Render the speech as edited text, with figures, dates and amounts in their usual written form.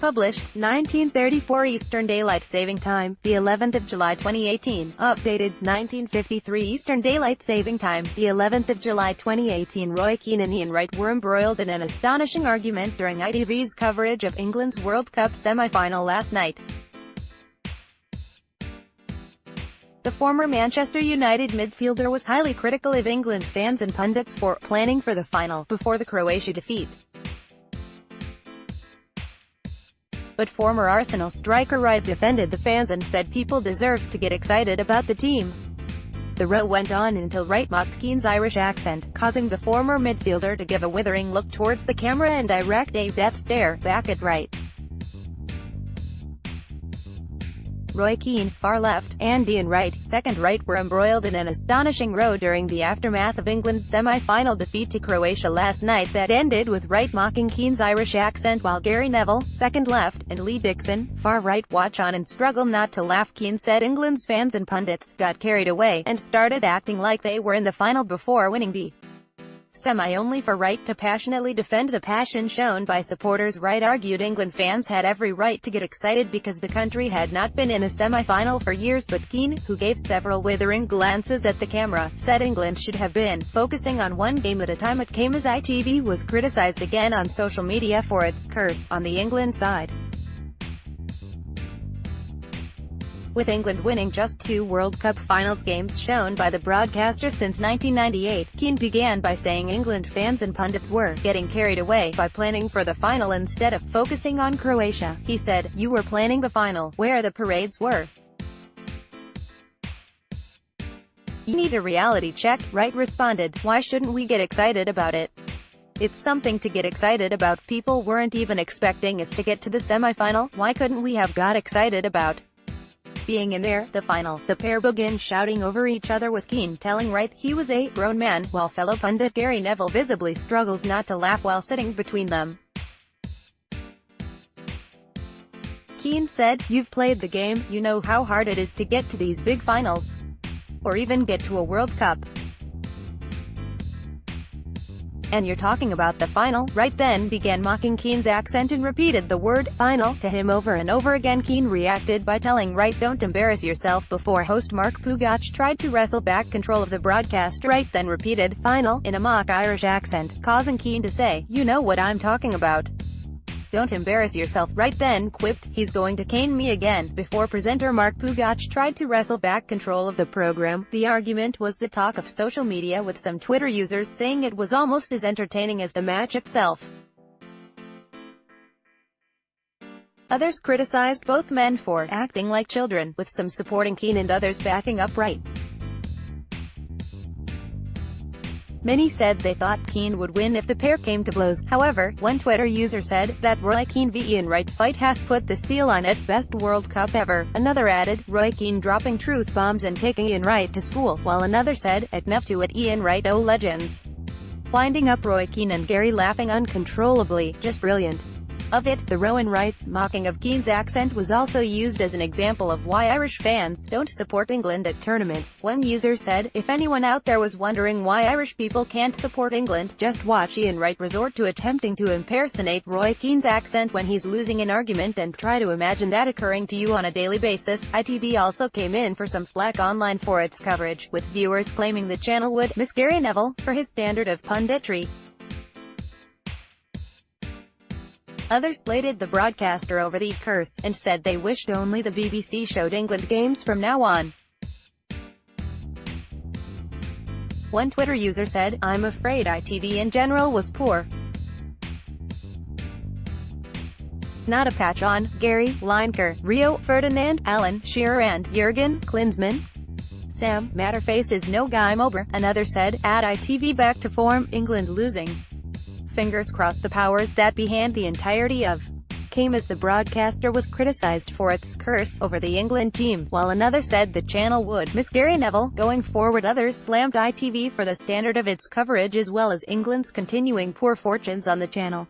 Published, 1934 Eastern Daylight Saving Time, the 11th of July 2018. Updated, 1953 Eastern Daylight Saving Time, the 11th of July 2018. Roy Keane and Ian Wright were embroiled in an astonishing argument during ITV's coverage of England's World Cup semi-final last night. The former Manchester United midfielder was highly critical of England fans and pundits for planning for the final before the Croatia defeat. But former Arsenal striker Wright defended the fans and said people deserved to get excited about the team. The row went on until Wright mocked Keane's Irish accent, causing the former midfielder to give a withering look towards the camera and direct a death stare back at Wright. Roy Keane, far left, and Ian Wright, second right, were embroiled in an astonishing row during the aftermath of England's semi-final defeat to Croatia last night that ended with Wright mocking Keane's Irish accent while Gary Neville, second left, and Lee Dixon, far right, watch on and struggle not to laugh. Keane said England's fans and pundits got carried away and started acting like they were in the final before winning the semi, only for Wright to passionately defend the passion shown by supporters. Wright argued England fans had every right to get excited because the country had not been in a semi-final for years, but Keane, who gave several withering glances at the camera, said England should have been focusing on one game at a time. It came as ITV was criticised again on social media for its curse on the England side. With England winning just 2 World Cup finals games shown by the broadcaster since 1998, Keane began by saying England fans and pundits were getting carried away by planning for the final instead of focusing on Croatia. He said, "You were planning the final, where the parades were. You need a reality check." Wright responded, "Why shouldn't we get excited about it? It's something to get excited about. People weren't even expecting us to get to the semi-final. Why couldn't we have got excited about being in there, the final?" The pair began shouting over each other, with Keane telling Wright he was a grown man, while fellow pundit Gary Neville visibly struggles not to laugh while sitting between them. Keane said, "You've played the game, you know how hard it is to get to these big finals. Or even get to a World Cup. And you're talking about the final." Wright then began mocking Keane's accent and repeated the word "final" to him over and over again. Keane reacted by telling Wright, "Don't embarrass yourself," before host Mark Pugac tried to wrestle back control of the broadcast. Wright then repeated "final" in a mock Irish accent, causing Keane to say, "You know what I'm talking about. Don't embarrass yourself." Wright then quipped, "He's going to cane me again," before presenter Mark Pugac tried to wrestle back control of the program. The argument was the talk of social media, with some Twitter users saying it was almost as entertaining as the match itself. Others criticized both men for acting like children, with some supporting Keane and others backing up Wright. Many said they thought Keane would win if the pair came to blows. However, one Twitter user said that Roy Keane v Ian Wright fight has put the seal on it, best World Cup ever. Another added, Roy Keane dropping truth bombs and taking Ian Wright to school, while another said, enough to it, Ian Wright, oh legends. Winding up Roy Keane and Gary laughing uncontrollably, just brilliant. Of it, the row and Wright's mocking of Keane's accent was also used as an example of why Irish fans don't support England at tournaments. One user said, "If anyone out there was wondering why Irish people can't support England, just watch Ian Wright resort to attempting to impersonate Roy Keane's accent when he's losing an argument and try to imagine that occurring to you on a daily basis." ITV also came in for some flack online for its coverage, with viewers claiming the channel would miss Gary Neville for his standard of punditry. Others slated the broadcaster over the curse, and said they wished only the BBC showed England games from now on. One Twitter user said, "I'm afraid ITV in general was poor. Not a patch on Gary, Lineker, Rio Ferdinand, Alan Shearer and Jurgen Klinsmann. Sam Matterface is no Guy Mowbray." Another said, "Add ITV back to form, England losing. Fingers crossed the powers that be hand the entirety of." Came as the broadcaster was criticized for its curse over the England team, while another said the channel would miss Gary Neville going forward. Others slammed ITV for the standard of its coverage as well as England's continuing poor fortunes on the channel.